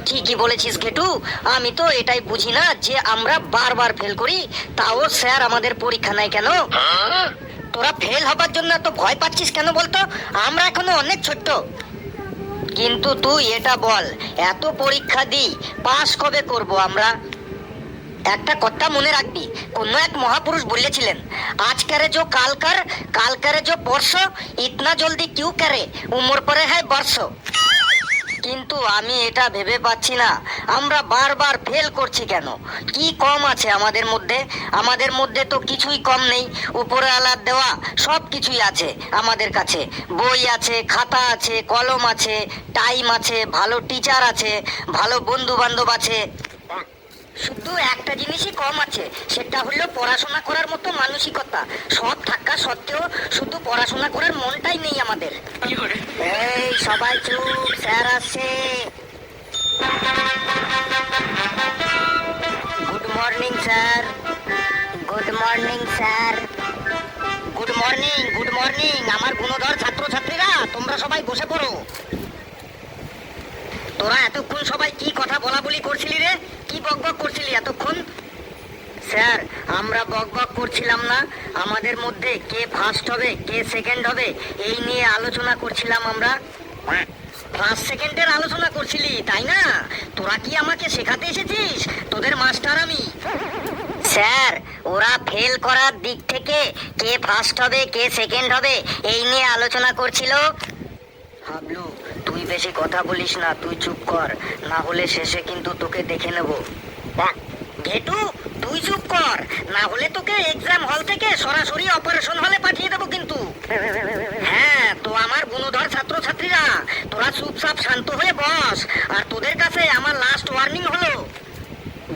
ঠিকই বলেছিস ঘেটু। আমি তো এটাই বুঝি না যে আমরা বারবার ফেল করি, তাও স্যার আমাদের পরীক্ষা নেয় কেন? তোরা ফেল হবার জন্য এত ভয় পাচ্ছিস কেন বলতো? আমরা এখনো অনেক ছোট্ট। কিন্তু তুই এটা বল, এত পরীক্ষা দিই, পাস কবে করব আমরা? একটা কথা মনে রাখবি, কোন এক মহাপুরুষ বলেছিলেন, আজ করে जो কাল করে जो পরশো, ইতনা জলদি কিউ করে, উমর পরে হ্যায় বর্ষ। কিন্তু আমি এটা ভেবে পাচ্ছি না, আমরা বারবার ফেল করছি কেন? কি কম আছে আমাদের মধ্যে? আমাদের মধ্যে তো কিছুই কম নেই। উপরে আলাদ দেওয়া সব কিছুই আছে আমাদের কাছে। বই আছে, খাতা আছে, কলম আছে, টাইম আছে, ভালো টিচার আছে, ভালো বন্ধু বান্ধব আছে। শুধু একটা জিনিসই কম আছে, সেটা হলো পড়াশোনা করার মতো মানসিকতা। সব থাকা সত্ত্বেও শুধু পড়াশোনা করার মনটাই নেই আমাদের। এই সবাই চুপ, স্যার আসছে। Good morning sir. Good morning sir. Good morning, good morning আমার গুণধর ছাত্রছাত্রীরা, তোমরা সবাই বসে পড়ো। তোরা এতক্ষণ সবাই কি কথা বলা বলি করছিলি রে? কি বকবক করছিলি এতক্ষণ? স্যার, আমরা বকবক করছিলাম না, আমাদের মধ্যে কে ফার্স্ট হবে কে সেকেন্ড হবে এই নিয়ে আলোচনা করছিলাম আমরা। ফার্স্ট সেকেন্ডের আলোচনা করছিলি তাই না? তোরা কি আমাকে শেখাতে এসেছিস? তোদের মাস্টার আমি। স্যার, ওরা ফেল করার দিক থেকে কে ফার্স্ট হবে কে সেকেন্ড হবে এই নিয়ে আলোচনা করছিল। হাবলু, তুই বেশি কথা বলিস না, তুই চুপ কর, না হলে শেষে কিন্তু তোকে দেখে নেব। ঘেটু, তুই চুপ কর, না হলে তোকে এক্সাম হল থেকে সরাসরি অপারেশন হলে পাঠিয়ে দেবো কিন্তু। হ্যাঁ, তো আমার গুণধর ছাত্রছাত্রীরা, তোরা চুপচাপ শান্ত হয়ে বস। আর তোদের কাছে আমার লাস্ট ওয়ার্নিং হলো,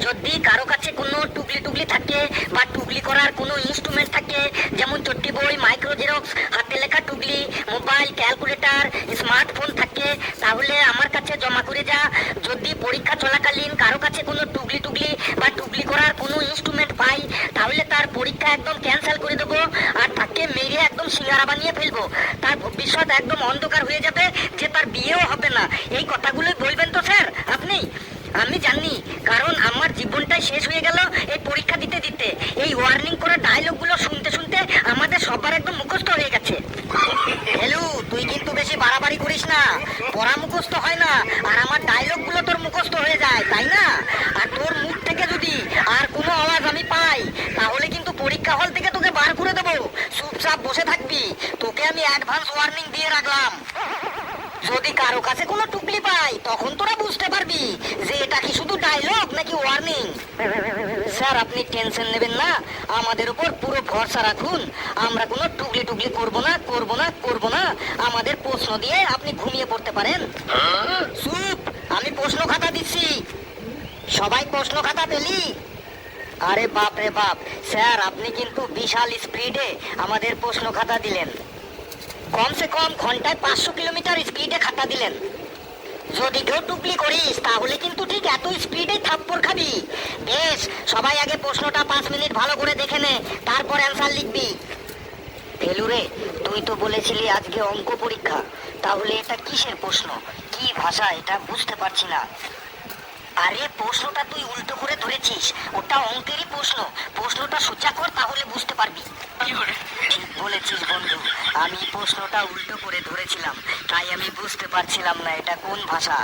যদি কারো কাছে কোনো টুকলি থাকে বা টুকলি করার কোনো ইনস্ট্রুমেন্ট থাকে, যেমন চট্টি বই, মাইক্রো জেরক্স, হাতে লেখা টুকলি, মোবাইল, ক্যালকুলেটর, স্মার্টফোন থাকে, তাহলে আমার কাছে জমা করে যা। যদি পরীক্ষা চলাকালীন কারো কাছে কোনো টুকলি বা টুকলি করার কোনো ইনস্ট্রুমেন্ট পাই, তাহলে তার পরীক্ষা একদম ক্যান্সেল করে দেবো আর তাকে মেরে একদম সিঙ্গারা বানিয়ে ফেলবো। তার ভবিষ্যৎ একদম অন্ধকার হয়ে যাবে, যে তার বিয়েও হবে না। এই কথাগুলোই বলবেন তো স্যার আপনি? আমি জানি, কারণ আমার জীবনটাই শেষ হয়ে গেল এই পরীক্ষা দিতে দিতে। এই ওয়ার্নিং করা ডায়লগগুলো শুনতে শুনতে আমাদের সবার একদম মুখস্থ হয়ে গেছে। হেলু, তুই কিন্তু বেশি বাড়াবাড়ি করিস না, পড়া মুখস্থ হয় না আর আমার ডায়লগগুলো তোর মুখস্থ হয়ে যায় তাই না? আর তোর মুখ থেকে যদি আর কোনো আওয়াজ আমি পাই, তাহলে কিন্তু পরীক্ষা হল থেকে তোকে বার করে দেবো। চুপচাপ বসে থাকবি, তোকে আমি অ্যাডভান্স ওয়ার্নিং দিয়ে রাখলাম। যদি কারো কাছে কোনো টুকলি পাই, তখন তোরা বুঝতে পারবি যে এটা কি শুধু ডায়লগ নাকি ওয়ার্নিং। স্যার, আপনি টেনশন নেবেন না, আমাদের উপর পুরো ভরসা রাখুন। আমরা কোনো টুকলি করব না। আমাদের প্রশ্ন দিয়ে আপনি ঘুমিয়ে পড়তে পারেন। চুপ, আমি প্রশ্ন খাতা দিচ্ছি, সবাই প্রশ্ন খাতা পেলি? আরে বাপ রে বাপ, স্যার আপনি কিন্তু বিশাল স্পিডে আমাদের প্রশ্ন খাতা দিলেন। কমসে কম ঘন্টায় 500 কিলোমিটার স্পিডে খাতা দিলেন। যদি কেউ টুকলি করিস তাহলে কিন্তু ঠিক এত স্পিডে থাপ্পড় খাবি। বেশ, সবাই আগে প্রশ্নটা 5 মিনিট ভালো করে দেখে নে, তারপর অ্যান্সার লিখবি। ফেলুরে, তুই তো বলেছিলি আজকে অঙ্ক পরীক্ষা, তাহলে এটা কিসের প্রশ্ন, কি ভাষা এটা বুঝতে পারছি না। আরে প্রশ্নটা তুই উল্টো করে ধরেছিস, ওটা অঙ্কেরই প্রশ্ন। প্রশ্নটা সোজা কর, তাহলে বুঝতে পারবি। ঠিক বলেছিস বন্ধু, আমি প্রশ্নটা উল্টো করে ধরেছিলাম, তাই আমি বুঝতে পারছিলাম না এটা কোন ভাষা।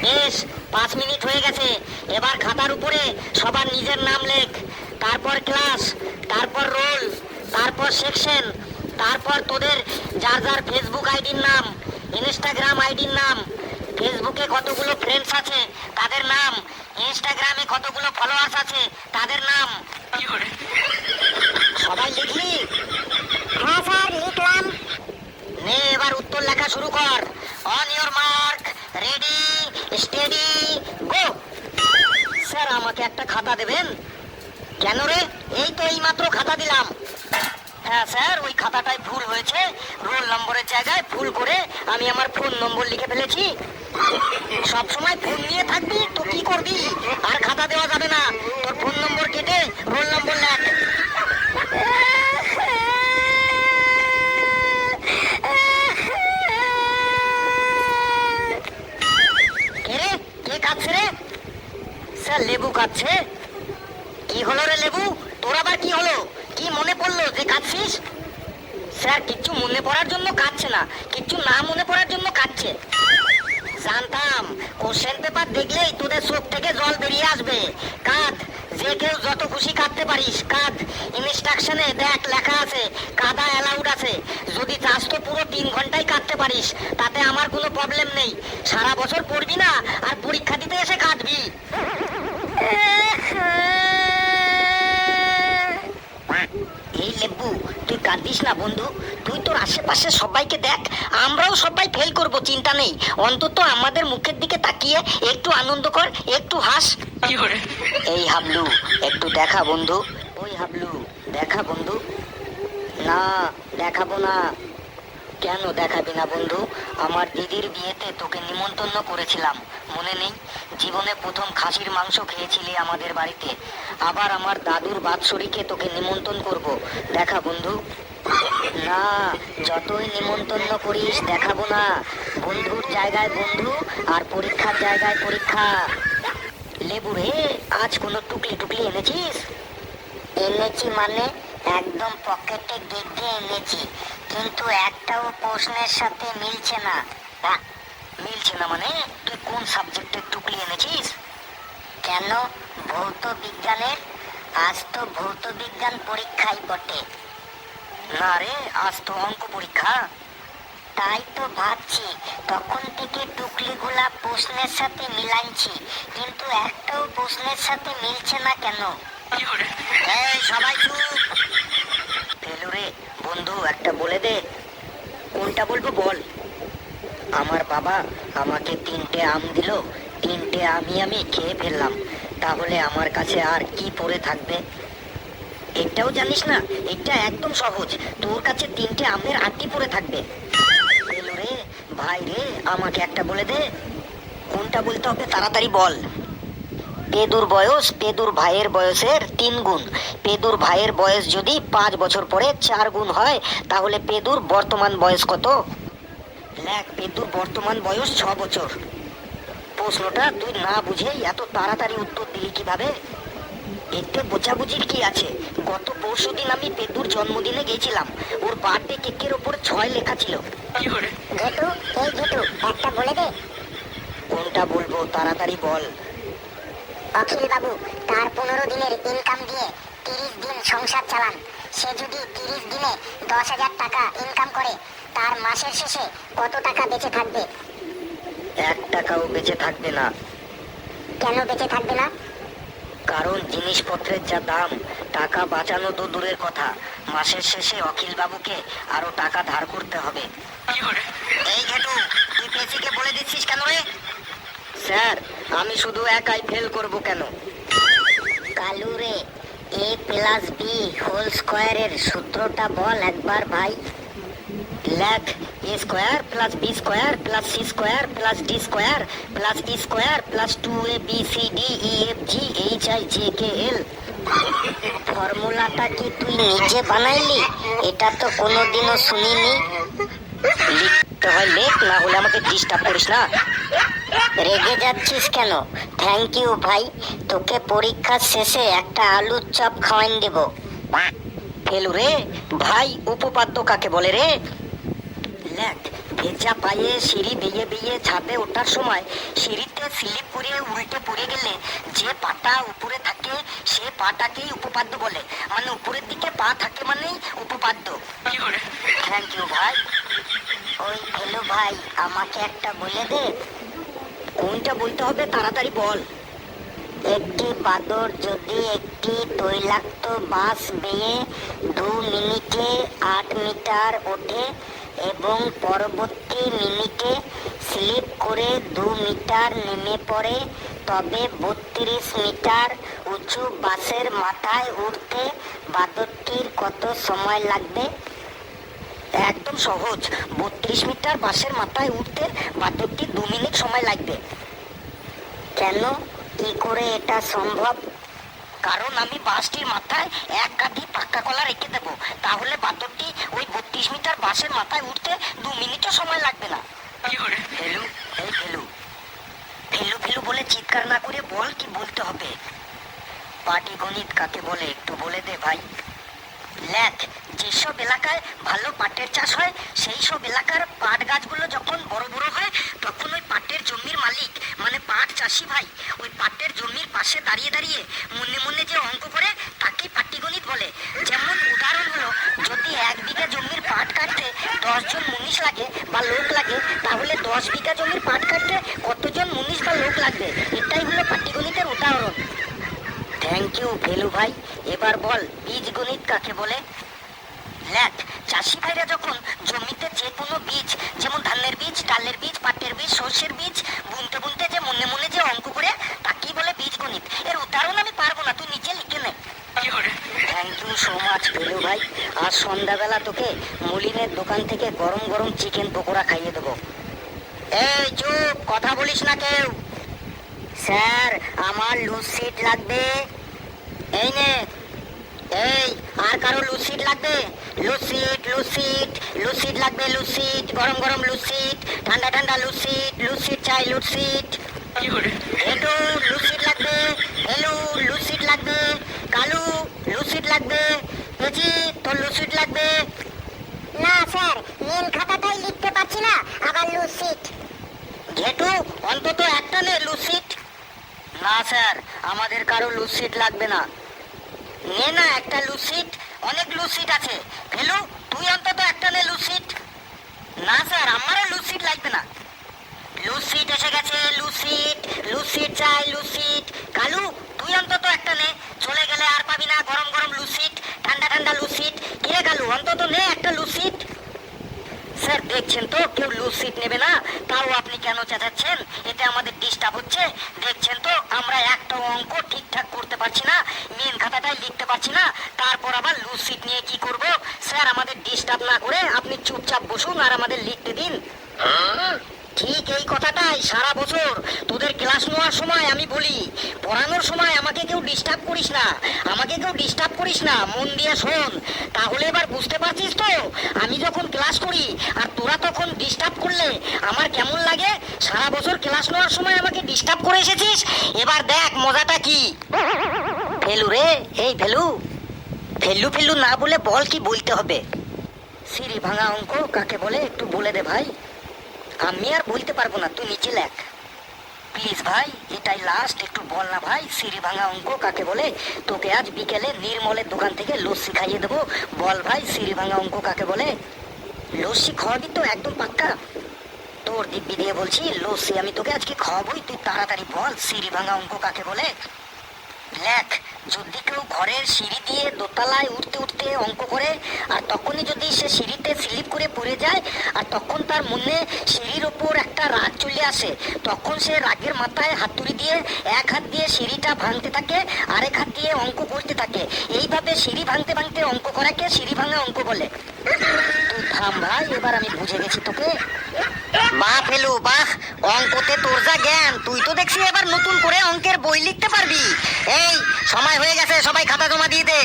বেশ, 5 মিনিট হয়ে গেছে। এবার খাতার উপরে সবার নিজের নাম লেখ, তারপর ক্লাস, তারপর রোল, তারপর সেকশন, তারপর তোদের যার যার ফেসবুক আইডির নাম, ইনস্টাগ্রাম আইডির নাম, ফেসবুকে কতগুলো ফ্রেন্ডস আছে তাদের নাম, ইনস্টাগ্রামে কতগুলো ফলোয়ার্স আছে তাদের নাম। সবাই লিখলি? হ্যাঁ স্যার, লিখলাম। নে, এবার উত্তর লেখা শুরু কর। On your mark, ready, steady, go. Sir, আমাকে একটা খাতা দেবেন? কেন রে? এই তো এইমাত্র খাতা দিলাম। হ্যাঁ স্যার, ওই খাতাটায় ভুল হয়েছে, রোল নম্বরের জায়গায় ভুল করে আমি আমার ফোন নম্বর লিখে ফেলেছি। সব সময় ফোন নিয়ে থাকবি তো কি করবি? আর খাতা দেওয়া যাবে না, তোর ফোন নম্বর কেটে রোল নম্বর লেখ। বাচ্চা লেবু খাচ্ছে। কি হলো রে লেবু, তোর আবার কি হলো? কি মনে পড়লো যে কাঁদছিস? স্যার কিচ্ছু মনে পড়ার জন্য কাঁদছে না, কিচ্ছু না মনে পড়ার জন্য কাঁদছে। জানতাম, কোশ্চেন পেপার দেখলেই তোদের চোখ থেকে জল বেরিয়ে আসবে। কাঁদ, যে কেউ যত খুশি কাঁদতে পারিস কাঁদ। ইনস্ট্রাকশনে দেখ লেখা আছে কাঁদা অ্যালাউড আছে। যদি চাস তো পুরো 3 ঘন্টায় কাঁদতে পারিস, তাতে আমার কোনো প্রবলেম নেই। সারা বছর পড়বি না আর পরীক্ষা দিতে এসে কাঁদবি। এই লেবু, তুই কাঁদিস না বন্ধু। তুই তোর আশেপাশে সবাইকে দেখ, আমরাও সবাই ফেল করব, চিন্তা নেই। অন্তত আমাদের মুখের দিকে তাকিয়ে একটু আনন্দ কর, একটু হাস। এই হাবলু, একটু দেখা বন্ধু। ওই হাবলু, দেখা বন্ধু। না, দেখাবো না। কেন দেখাবি না বন্ধু? আমার দিদির বিয়েতে তোকে নিমন্ত্রণ করেছিলাম, মনে নেই? জীবনে প্রথম খাসির মাংস খেয়েছিলি আমাদের বাড়িতে। আবার আমার দাদুর বাৎসরিকে তোকে নিমন্ত্রণ করব, দেখা বন্ধু। না, যতই নিমন্ত্রণ করিস দেখাবো না। বন্ধুর জায়গায় বন্ধু আর পরীক্ষার জায়গায় পরীক্ষা। লেবু রে, আজ কোনো টুকলি টুকলি এনেছিস? এনেছি মানে একদম পকেটে গেঁথে এনেছি, কিন্তু একটাও প্রশ্নের সাথে মিলছে না। মিলছে না মানে? তুই কোন সাবজেক্টের টুকলি এনেছিস? কেন, ভৌত বিজ্ঞানের। আজ তো ভৌত বিজ্ঞান পরীক্ষাই বটে। না রে, আজ তো অঙ্ক পরীক্ষা। তাই তো ভাবছি, তখন থেকে টুকলিগুলা প্রশ্নের সাথে মিলাইছি, কিন্তু একটাও প্রশ্নের সাথে মিলছে না কেন? এই সবাই চুপ। ফেলু রে বন্ধু, একটা বলে দে। কোনটা বলবো বল। আমার বাবা আমাকে 3টে আম দিল, 3টে আমি খেয়ে ফেললাম। তাহলে আমার কাছে আর কি পড়ে থাকবে? এটাও জানিস না? এটা একদম সহজ। তোর কাছে 3টে আমের আটি পড়ে থাকবে। ফেলু রে ভাই রে, আমাকে একটা বলে দে। কোনটা বলতে হবে, তাড়াতাড়ি বল। পেদুর বয়স পেদুর ভাইয়ের বয়সের 3 গুণ। পেদুর ভাইয়ের বয়স যদি 5 বছর পরে 4 গুণ হয়, তাহলে পেদুর বর্তমান বয়স কত? লেখ, পেদুর বর্তমান বয়স 6 বছর। প্রশ্নটা তুই না বুঝেই এত তাড়াতাড়ি উত্তর দিলি কিভাবে? এতে বোঝাবুঝির কি আছে? গত পরশুদিন আমি পেদুর জন্মদিনে গেছিলাম, ওর বার্থডে কেকের ওপর 6 লেখা ছিল। ঘেটু, এই ঘেটু, একটা বলে দে। কোনটা বলবো, তাড়াতাড়ি বল। অখিল বাবু তার 15 দিনের ইনকাম দিয়ে 30 দিন সংসার চালান। সে যদি 30 দিনে 10,000 টাকা ইনকাম করে, তার মাসের শেষে কত টাকা বেঁচে থাকবে? 1 টাকাও বেঁচে থাকবে না। কেন বেঁচে থাকবে না? কারণ জিনিসপত্রের যা দাম, টাকা বাঁচানো তো দূরের কথা, মাসের শেষে অখিল বাবুকে আরো টাকা ধার করতে হবে। এই ঘেটু, তুই পেছিকে বলে দিচ্ছিস কেন রে? স্যার, আমি শুধু একাই ফেল করব কেন? কালু রে, a+b² সূত্রটা বল একবার ভাই। লেখ, a²+b²+c²+d² +e²+2abcdefghl। ফর্মুলাটা কি তুই নিজে বানাইলি? এটা তো কোনোদিনও শুনিনি। লিখতে হয় লেখ, না হলে আমাকে ডিস্টার্ব করিস না। রেগে যাচ্ছিস কেন? থ্যাংক ইউ ভাই, তোকে পরীক্ষার শেষে একটা আলুর চপ খাওয়াইন দেব। ফেলু রে ভাই, উপপাদ্য কাকে বলে রে? লেখ, ভেজা পায়ে সিঁড়ি বেয়ে বেয়ে ছাদে ওঠার সময় সিঁড়িতে স্লিপ করে উল্টে পড়ে গেলে যে পাটা উপরে থাকে সে পাটাকেই উপপাদ্য বলে। মানে উপরের দিকে পা থাকে মানেই উপপাদ্য। থ্যাংক ইউ ভাই। ওই ফেলু ভাই, আমাকে একটা বলে দে। কোনটা বলতে হবে, তাড়াতাড়ি বল। একটি বাদর যদি একটি তৈলাক্ত বাস বেয়ে 2 মিনিটে 8 মিটার ওঠে এবং পরবর্তী মিনিটে স্লিপ করে 2 মিটার নেমে পড়ে, তবে 32 মিটার উঁচু বাসের মাথায় উঠতে বাদরটির কত সময় লাগবে? একদম সহজ, 32 মিটার বাসের মাথায় উঠতে বাদরটির 2 মিনিট সময় লাগবে। কেন, কি করে এটা সম্ভব? কারণ আমি বাসটির মাথায় এক গাদি পাক্কা কলা রেখে দেবো, তাহলে বাদরটি ওই 32 মিটার বাসের মাথায় উঠতে 2 মিনিটও সময় লাগবে না। ফেলু, এই ফেলু, ফেলু ফেলু বলে চিৎকার না করে বল কি বলতে হবে। পাটিগণিত কাকে বলে একটু বলে দে ভাই। লেখ, যেসব এলাকায় ভালো পাটের চাষ হয় সেই সব এলাকার পাট গাছগুলো যখন বড় বড় হয় তখন ওই পাটের জমির মালিক মানে পাট চাষি ভাই ওই পাটের জমির পাশে দাঁড়িয়ে দাঁড়িয়ে মনে মনে যে অঙ্ক করে তাকে পাটিগণিত বলে। যেমন উদাহরণ হলো, যদি 1 বিঘা জমির পাট কাটতে 10 জন মুনিশ লাগে বা লোক লাগে, তাহলে 10 বিঘা জমির পাট কাটতে কতজন মুনিশ বা লোক লাগবে, এটাই হলো পাটিগণিতের উদাহরণ। থ্যাংক ইউ ভেলু ভাই। এবার বল বীজগণিত কাকে বলে। লেখ, চাষি ভাইরা যখন জমিতে যে কোনো বীজ, যেমন ধানের বীজ, ডালের বীজ, পাটের বীজ, সর্ষের বীজ বুনতে বুনতে যে মনে মনে যে অঙ্ক করে তাকেই বলে বীজগণিত। এর উদাহরণ আমি পারবো না, তুই নিজে লিখে নে। থ্যাংক ইউ সো মাচ ভেলু ভাই। আজ সন্ধ্যাবেলা তোকে মুলিনের দোকান থেকে গরম গরম চিকেন পকোড়া খাইয়ে দেবো। এই চুপ, কথা বলিস না কেউ। স্যার, আমার লুজ সিট লাগবে। এই নে। এই, আর কারো লুজ সিট লাগবে? লুজ সিট, লুজ সিট, লুজ সিট লাগবে, লুজ সিট, গরম গরম লুজ সিট, ঠান্ডা ঠান্ডা লুজ সিট চাই, লুজ সিট। একটু লুজ সিট লাগবে। এলু লুজ সিট লাগবে। কালু লুজ সিট লাগবে। পেঁচি, তোর লুজ সিট লাগবে? না স্যার, মেন খাতাটাই লিখতে পারছি না, আবার লুজ সিট। ঘেটু, অন্তত একটা নে লুজ সিট। না স্যার, আমাদের কারো লুজ সিট লাগবে না। নে না একটা লুজ সিট, অনেক লুজ সিট আছে। ফেলু, তুই অন্তত একটা নে লুজ সিট। না স্যার, আমারও লুজ সিট লাগবে না। লুজ সিট এসে গেছে, লুজ সিট, লুজ সিট চাই, লুজ সিট। কালু, তুই অন্তত একটা নে, চলে গেলে আর পাবি না গরম গরম লুজ সিট, ঠান্ডা ঠান্ডা লুজ সিট। কিরে কালু, অন্তত নে একটা লুজ সিট। স্যার দেখছেন তো কেউ লুজ সিট নেবে না, তাও আপনি কেন চেঁচাচ্ছেন? এতে আমাদের ডিস্টার্ব হচ্ছে। দেখছেন তো আমরা একটা অঙ্ক ঠিকঠাক করতে পারছি না, মেন খাতাটাই লিখতে পারছি না, তারপর আবার লুজ সিট নিয়ে কি করব? স্যার, আমাদের ডিস্টার্ব না করে আপনি চুপচাপ বসুন আর আমাদের লিখতে দিন। ঠিক এই কথাটাই সারা বছর তোদের ক্লাস নেওয়ার সময় আমি বলি, পড়ানোর সময় আমাকে কেউ ডিস্টার্ব করিস না, আমাকে কেউ ডিস্টার্ব করিস না, মন দিয়ে শোন। তাহলে এবার বুঝতে পারছিস তো আমি যখন ক্লাস করি আর তোরা তখন ডিস্টার্ব করলে আমার কেমন লাগে? সারা বছর ক্লাস নেওয়ার সময় আমাকে ডিস্টার্ব করে এসেছিস, এবার দেখ মজাটা কি। ফেলু রে, এই ফেলু, ফেলু ফেলু না বলে বল কি বলতে হবে। সিঁড়ি ভাঙা অঙ্ক কাকে বলে একটু বলে দে ভাই। আমি আর বলতে পারবো না, তুই নিচে লেখ প্লিজ ভাই, এটাই লাস্ট, একটু বল না ভাই সিঁড়ি ভাঙা অঙ্ক কাকে বলে। তোকে আজ বিকেলে নির্মলের দোকান থেকে লস্যি খাইয়ে দেবো। বল ভাই সিঁড়ি ভাঙা অঙ্ক কাকে বলে। লস্যি খাওয়াবি তো একদম পাক্কা? তোর দিব্যি দিয়ে বলছি, লস্যি আমি তোকে আজকে খাওয়াবোই, তুই তাড়াতাড়ি বল সিঁড়ি ভাঙা অঙ্ক কাকে বলে। লেখ, যদি কেউ ঘরের সিঁড়ি দিয়ে দোতলায় উঠতে উঠতে অঙ্ক করে আর তখনই যদি সে সিঁড়িতে স্লিপ করে পড়ে যায় আর তখন তার মনে সিঁড়ির ওপর একটা রাগ চলে আসে, তখন সে রাগের মাথায় হাতুড়ি দিয়ে এক হাত দিয়ে সিঁড়িটা ভাঙতে থাকে, আরেক হাত দিয়ে অঙ্ক করতে থাকে। এইভাবে সিঁড়ি ভাঙতে ভাঙতে অঙ্ক করাকে সিঁড়ি ভাঙা অঙ্ক বলে। তুই থাম ভাই, এবার আমি বুঝে গেছি তোকে। বাহ ফেলু বাহ, অঙ্কতে তোর যা জ্ঞান, তুই তো দেখছি এবার নতুন করে অঙ্কের বই লিখতে পারবি। এই সময় হয়ে গেছে, সবাই খাতা জমা দিয়ে দে।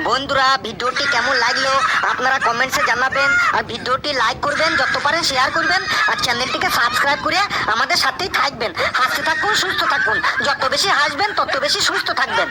বন্ধুরা, ভিডিওটি কেমন লাগলো আপনারা কমেন্টসে জানাবেন, আর ভিডিওটি লাইক করবেন, যত পারেন শেয়ার করবেন, আর চ্যানেলটিকে সাবস্ক্রাইব করে আমাদের সাথেই থাকবেন। হাসতে থাকুন, সুস্থ থাকুন, যত বেশি হাসবেন তত বেশি সুস্থ থাকবেন।